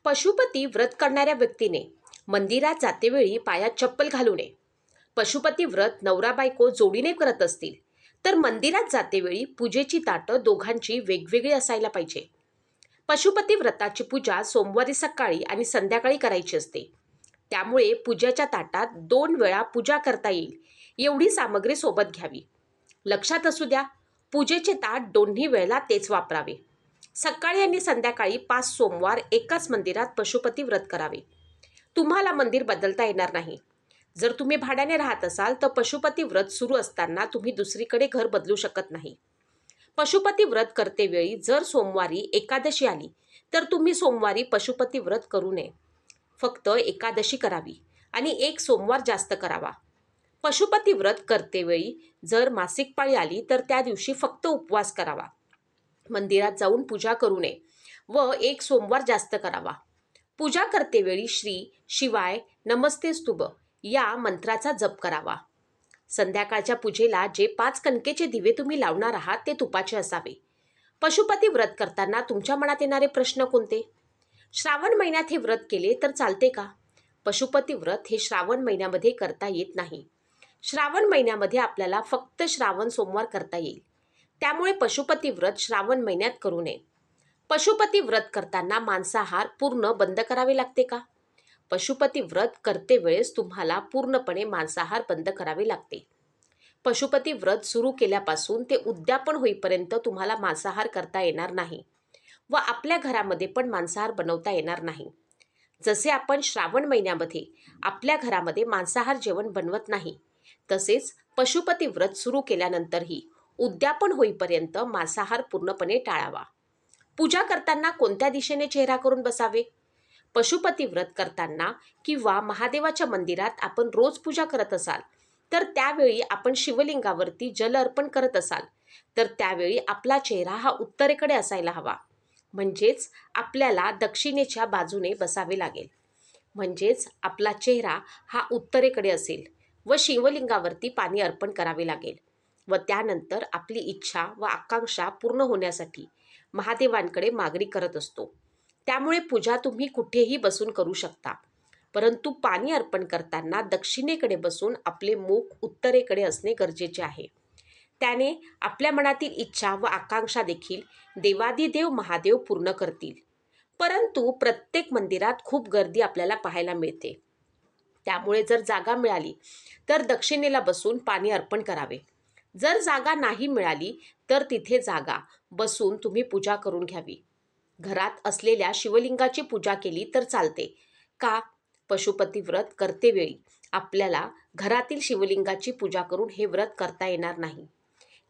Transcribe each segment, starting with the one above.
पशुपती व्रत करणाऱ्या व्यक्तीने मंदिरात जातेवेळी पायात चप्पल घालू नये. पशुपती व्रत नवरा बायको जोडीने करत असतील तर मंदिरात जातेवेळी पूजेची ताटं दोघांची वेगवेगळी असायला पाहिजे. पशुपती व्रताची पूजा सोमवारी सकाळी आणि संध्याकाळी करायची असते. त्यामुळे पूजेच्या ताटात 2 वेळा पूजा करता येईल एवढी सामग्री सोबत घ्यावी. लक्षात असू द्या, पूजेचे ताट दोन्ही वेळेला तेच वापरावे. सकाळी आणि संध्याकाळी 5 सोमवार एकाच मंदिरात पशुपती व्रत करावे. तुम्हाला मंदिर बदलता येणार नाही. जर तुम्ही भाड्याने राहत असाल तर पशुपती व्रत सुरू असताना तुम्ही दुसरीकडे घर बदलू शकत नाही. पशुपती व्रत करतेवेळी जर सोमवारी एकादशी आली तर तुम्ही सोमवारी पशुपती व्रत करू नये. फक्त एकादशी करावी आणि 1 सोमवार जास्त करावा. पशुपती व्रत करतेवेळी जर मासिक पाळी आली तर त्या दिवशी फक्त उपवास करावा. मंदिरात जाऊन पूजा करू नये व 1 सोमवार जास्त करावा. पूजा करतेवेळी श्री शिवाय नमस्तेस्तुभ या मंत्राचा जप करावा. संध्याकाळच्या पूजेला जे 5 कणकेचे दिवे तुम्ही लावणार आहात ते तुपाचे असावे. पशुपती व्रत करताना तुमच्या मनात येणारे प्रश्न कोणते? श्रावण महिन्यात हे व्रत केले तर चालते का? पशुपती व्रत हे श्रावण महिन्यामध्ये करता येत नाही. श्रावण महिन्यामध्ये आपल्याला फक्त श्रावण सोमवार करता येईल. त्यामुळे पशुपती व्रत श्रावण महिन्यात करू नये. पशुपती व्रत करताना मांसाहार पूर्ण बंद करावे लागते का? पशुपती व्रत करते वेळेस तुम्हाला पूर्णपणे मांसाहार बंद करावे लागते. पशुपती व्रत सुरू केल्यापासून ते उद्यापन होईपर्यंत तुम्हाला मांसाहार करता येणार नाही व आपल्या घरामध्ये पण मांसाहार बनवता येणार नाही. जसे आपण श्रावण महिन्यामध्ये आपल्या घरामध्ये मांसाहार जेवण बनवत नाही, तसेच पशुपती व्रत सुरू केल्यानंतरही उद्यापन होईपर्यंत मांसाहार पूर्णपणे टाळावा. पूजा करताना कोणत्या दिशेने चेहरा करून बसावे? पशुपती व्रत करताना किंवा महादेवाच्या मंदिरात आपण रोज पूजा करत असाल तर त्यावेळी आपण शिवलिंगावरती जल अर्पण करत असाल तर त्यावेळी आपला चेहरा हा उत्तरेकडे असायला हवा. म्हणजेच आपल्याला दक्षिणेच्या बाजूने बसावे लागेल. म्हणजेच आपला चेहरा हा उत्तरेकडे असेल व शिवलिंगावरती पाणी अर्पण करावे लागेल व त्यानंतर आपली इच्छा व आकांक्षा पूर्ण होण्यासाठी महादेवांकडे मागणी करत असतो. त्यामुळे पूजा तुम्ही कुठेही बसून करू शकता, परंतु पाणी अर्पण करताना दक्षिणेकडे बसून आपले मुख उत्तरेकडे असणे गरजेचे आहे. त्याने आपल्या मनातील इच्छा व आकांक्षा देखील देवादिदेव महादेव पूर्ण करतील. परंतु प्रत्येक मंदिरात खूप गर्दी आपल्याला पाहायला मिळते. त्यामुळे जर जागा मिळाली तर दक्षिणेला बसून पाणी अर्पण करावे. जर जागा नाही मिळाली तर तिथे जागा बसून तुम्ही पूजा करून घ्यावी. घरात असलेल्या शिवलिंगाची पूजा केली तर चालते का? पशुपती व्रत करतेवेळी आपल्याला घरातील शिवलिंगाची पूजा करून हे व्रत करता येणार नाही.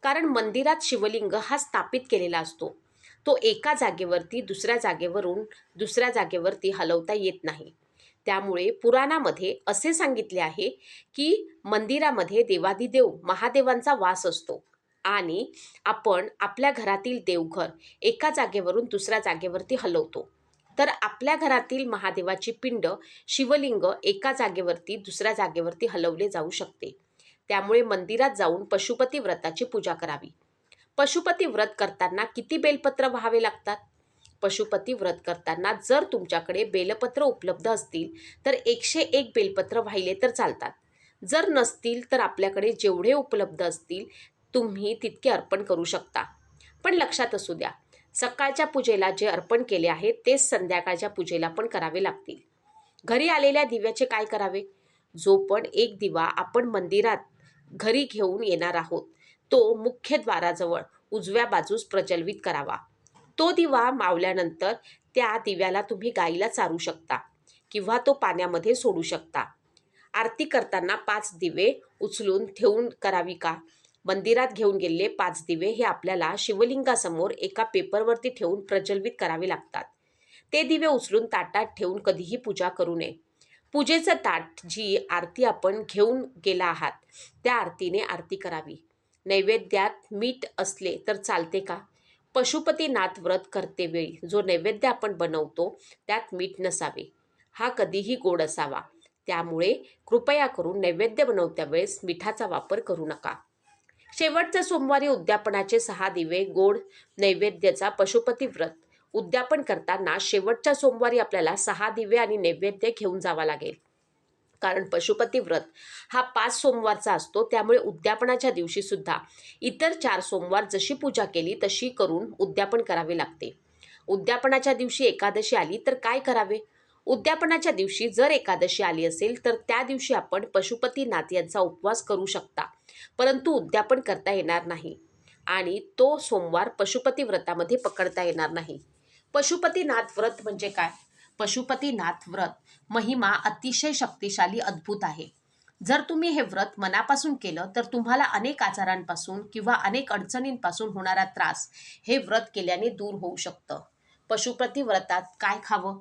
कारण मंदिरात शिवलिंग हा स्थापित केलेला असतो. तो एका जागेवरती दुसऱ्या जागेवरती हलवता येत नाही. त्यामुळे पुराणामध्ये असे सांगितले आहे की मंदिरामध्ये देवादिदेव महादेवांचा वास असतो आणि आपण आपल्या घरातील देवघर एका जागेवरून दुसऱ्या जागेवरती हलवतो. तर आपल्या घरातील महादेवाची पिंड शिवलिंग एका जागेवरती दुसऱ्या जागेवरती हलवले जाऊ शकते. त्यामुळे मंदिरात जाऊन पशुपती व्रताची पूजा करावी. पशुपती व्रत करताना किती बेलपत्र वाहावे लागतात? पशुपती व्रत करताना जर तुमच्याकडे बेलपत्र उपलब्ध असतील तर 101 बेलपत्र वाहिले तर चालतात. जर नसतील तर आपल्याकडे जेवढे उपलब्ध असतील तुम्ही तितके अर्पण करू शकता. पण लक्षात असू द्या, सकाळच्या पूजेला जे अर्पण केले आहे तेच संध्याकाळच्या पूजेला पण करावे लागतील. घरी आलेल्या दिव्याचे काय करावे? जो पण एक दिवा आपण मंदिरात घरी घेऊन येणार आहोत तो मुख्य द्वाराजवळ उजव्या बाजूस प्रज्वलित करावा. तो दिवा मावल्यानंतर त्या दिव्याला तुम्ही गाईला चारू शकता किंवा तो पाण्यामध्ये सोडू शकता. आरती करताना 5 दिवे उचलून ठेवून करावी का? मंदिरात घेऊन गेलेले 5 दिवे हे आपल्याला शिवलिंगासमोर एका पेपरवरती ठेवून प्रज्वलित करावे लागतात. ते दिवे उचलून ताटात ठेवून कधीही पूजा करू नये. पूजेचं ताट जी आरती आपण घेऊन गेला आहात त्या आरतीने आरती करावी. नैवेद्यात मीठ असले तर चालते का? पशुपतीनाथ व्रत करतेवेळी जो नैवेद्य आपण बनवतो त्यात मीठ नसावे. हा कधीही गोड असावा. त्यामुळे कृपया करून नैवेद्य बनवत्या वेळेस मिठाचा वापर करू नका. शेवटच्या सोमवारी उद्यापनाचे 6 दिवे गोड नैवेद्याचा पशुपती व्रत उद्यापन करताना शेवटच्या सोमवारी आपल्याला 6 दिवे आणि नैवेद्य घेऊन जावा लागेल. कारण पशुपती व्रत हा 5 सोमवारचा असतो, त्यामुळे उद्यापनाच्या दिवशी सुद्धा इतर 4 सोमवार जशी पूजा केली तशी करून उद्यापन करावे लागते. उद्यापनाच्या दिवशी एकादशी आली तर काय करावे? उद्यापनाच्या दिवशी जर एकादशी आली असेल तर त्या दिवशी आपण पशुपतीनाथ यांचा उपवास करू शकता, परंतु उद्यापन करता येणार नाही आणि तो सोमवार पशुपती व्रतामध्ये पकडता येणार नाही. पशुपतीनाथ व्रत म्हणजे काय? पशुपतीनाथ व्रत महिमा अतिशय शक्तिशाली अद्भुत आहे. जर तुम्ही हे व्रत मनापासून केलं तर तुम्हाला अनेक आजारांपासून किंवा अनेक अडचणींपासून होणारा त्रास हे व्रत केल्याने दूर होऊ शकतं. पशुपती व्रतात काय खावं?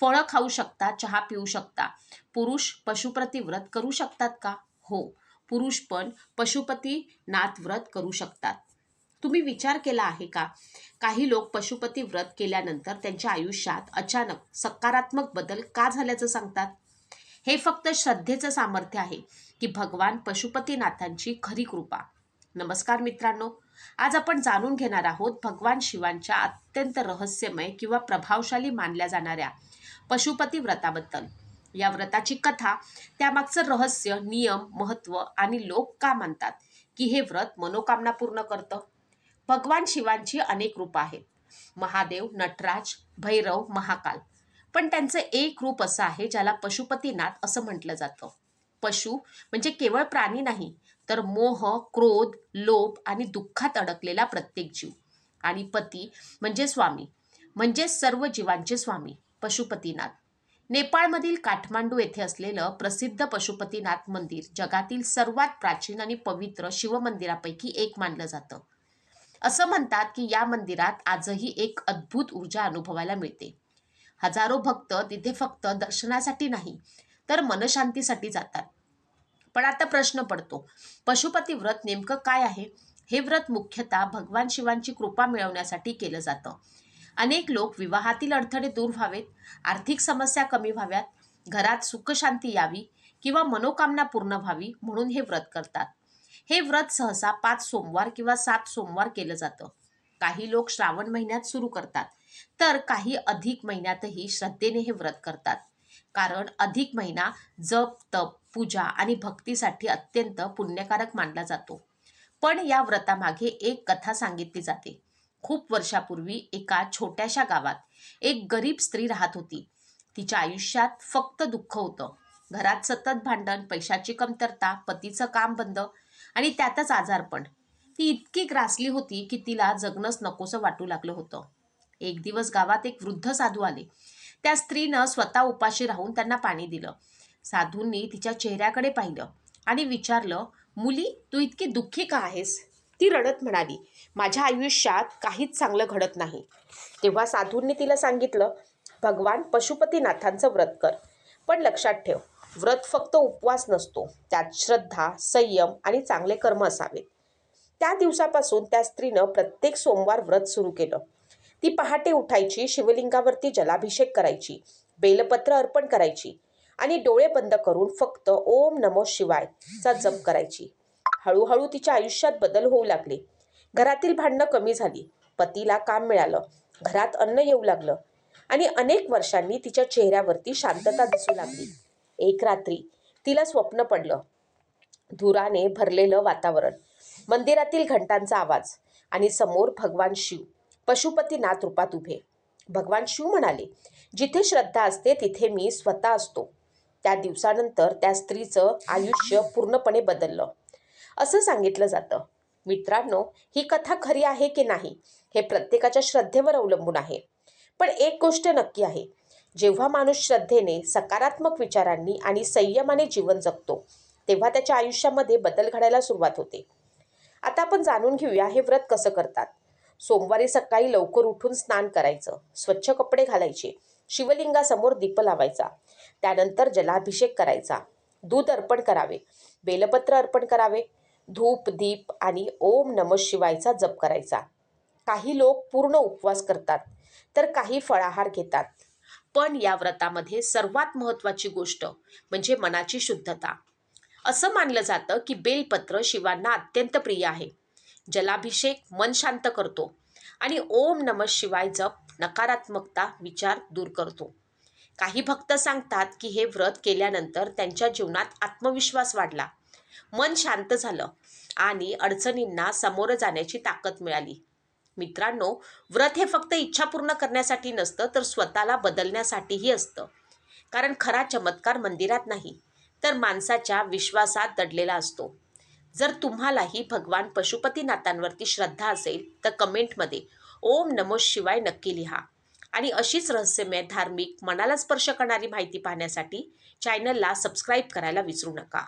फळं खाऊ शकता, चहा पिऊ शकता. पुरुष पशुपती व्रत करू शकतात का? हो, पुरुष पण पशुपतीनाथ व्रत करू शकतात. तुम्ही विचार केला आहे का? काही लोक पशुपती व्रत केल्यानंतर त्यांच्या आयुष्यात अचानक सकारात्मक बदल का झाल्याचं सांगतात. हे फक्त श्रद्धेचं सामर्थ्य आहे की भगवान पशुपतीनाथांची खरी कृपा. नमस्कार मित्रांनो, आज आपण जाणून घेणार आहोत भगवान शिवांच्या अत्यंत रहस्यमय किंवा प्रभावशाली मानल्या जाणाऱ्या पशुपती व्रताबद्दल. या व्रताची कथा, त्यामागचं रहस्य, नियम, महत्त्व आणि लोक का मानतात की हे व्रत मनोकामना पूर्ण करतं. भगवान शिवांची अनेक रूपं आहेत. महादेव, नटराज, भैरव, महाकाल. पण त्यांचं एक रूप असं आहे ज्याला पशुपतीनाथ असं म्हटलं जातं. पशु म्हणजे केवळ प्राणी नाही, तर मोह, क्रोध, लोभ आणि दुःखात अडकलेला प्रत्येक जीव. आणि पती म्हणजे स्वामी, म्हणजे सर्व जीवांचे स्वामी पशुपतीनाथ. नेपाळमधील काठमांडू येथे असलेलं प्रसिद्ध पशुपतीनाथ मंदिर जगातील सर्वात प्राचीन आणि पवित्र शिवमंदिरापैकी एक मानलं जातं. असं म्हणतात की या मंदिरात आजही एक अद्भुत ऊर्जा अनुभवायला मिळते. हजारो भक्त तिथे फक्त दर्शनासाठी नाही तर मनशांतीसाठी जातात. पण आता प्रश्न पडतो, पशुपती व्रत नेमकं काय आहे? हे व्रत मुख्यतः भगवान शिवांची कृपा मिळवण्यासाठी केलं जातं. अनेक लोक विवाहातील अडथळे दूर व्हावेत, आर्थिक समस्या कमी व्हाव्यात, घरात सुखशांती यावी किंवा मनोकामना पूर्ण व्हावी म्हणून हे व्रत करतात. हे व्रत सहसा 5 सोमवार किंवा 7 सोमवार केलं जातं. काही लोक श्रावण महिन्यात सुरू करतात, तर काही अधिक महिन्यातही श्रद्धेने हे व्रत करतात. कारण अधिक महिना जप, तप, पूजा आणि भक्तीसाठी अत्यंत पुण्यकारक मानला जातो. पण या व्रतामागे एक कथा सांगितली जाते. खूप वर्षापूर्वी एका छोट्याशा गावात एक गरीब स्त्री राहत होती. तिच्या आयुष्यात फक्त दुःख होतं. घरात सतत भांडण, पैशाची कमतरता, पतीचं काम बंद आणि त्यातच आजारपण. ती इतकी ग्रासली होती की तिला जगणंच नकोसं वाटू लागलं होतं. एक दिवस गावात एक वृद्ध साधू आले. त्या स्त्रीनं स्वतः उपाशी राहून त्यांना पाणी दिलं. साधूंनी तिच्या चेहऱ्याकडे पाहिलं आणि विचारलं, मुली, तू इतकी दुःखी का आहेस? ती रडत म्हणाली, माझ्या आयुष्यात काहीच चांगलं घडत नाही. तेव्हा साधूंनी तिला सांगितलं, भगवान पशुपतीनाथांचं व्रत कर. पण लक्षात ठेव, व्रत फक्त उपवास नसतो, त्यात श्रद्धा, संयम आणि चांगले कर्म असावेत. त्या दिवसापासून त्या स्त्रीनं प्रत्येक सोमवार व्रत सुरू केलं. ती पहाटे उठायची, शिवलिंगावरती जलाभिषेक करायची, बेलपत्र अर्पण करायची आणि डोळे बंद करून फक्त ओम नमो शिवाय चा जप करायची. हळूहळू तिच्या आयुष्यात बदल होऊ लागले. घरातील भांडणं कमी झाली, पतीला काम मिळालं, घरात अन्न येऊ लागलं आणि अनेक वर्षांनी तिच्या चेहऱ्यावरती शांतता दिसू लागली. एक रात्री तिला स्वप्न पडलं. धुराने भरलेलं वातावरण, मंदिरातील घंटांचा आवाज आणि समोर भगवान शिव पशुपतीनाथ रूपात उभे. भगवान शिव म्हणाले, जिथे श्रद्धा असते तिथे मी स्वतः असतो. त्या दिवसानंतर त्या स्त्रीचं आयुष्य पूर्णपणे बदललं असं सांगितलं जातं. मित्रांनो, ही कथा खरी आहे की नाही हे प्रत्येकाच्या श्रद्धेवर अवलंबून आहे. पण एक गोष्ट नक्की आहे, जेव्हा माणूस श्रद्धेने, सकारात्मक विचारांनी आणि संयमाने जीवन जगतो तेव्हा त्याच्या आयुष्यामध्ये बदल घडायला सुरुवात होते. आता आपण जाणून घेऊया हे व्रत कसं करतात. सोमवारी सकाळी लवकर उठून स्नान करायचं, स्वच्छ कपडे घालायचे, शिवलिंगासमोर दीप लावायचा, त्यानंतर जलाभिषेक करायचा, दूध अर्पण करावे, बेलपत्र अर्पण करावे, धूप, दीप आणि ओम नमः शिवायचा जप करायचा. काही लोक पूर्ण उपवास करतात तर काही फळाहार घेतात. पण या व्रतामध्ये सर्वात महत्त्वाची गोष्ट म्हणजे मनाची शुद्धता. असं मानलं जातं की बेलपत्र शिवांना अत्यंत प्रिय आहे. जलाभिषेक मन शांत करतो आणि ओम नमः शिवाय जप नकारात्मकता विचार दूर करतो. काही भक्त सांगतात की हे व्रत केल्यानंतर त्यांच्या जीवनात आत्मविश्वास वाढला, मन शांत झालं आणि अडचणींना सामोरं जाण्याची ताकद मिळाली. मित्रांनो, व्रत हे फक्त इच्छा पूर्ण करण्यासाठी नसतं, तर स्वतःला बदलण्यासाठीही असतं. कारण खरा चमत्कार मंदिरात नाही, तर माणसाच्या विश्वासात दडलेला असतो. जर तुम्हालाही भगवान पशुपतीनाथांवरती श्रद्धा असेल, तर कमेंटमध्ये ओम नमो शिवाय नक्की लिहा. आणि अशीच रहस्यमय, धार्मिक, मनाला स्पर्श करणारी माहिती पाहण्यासाठी चॅनलला सबस्क्राईब करायला विसरू नका.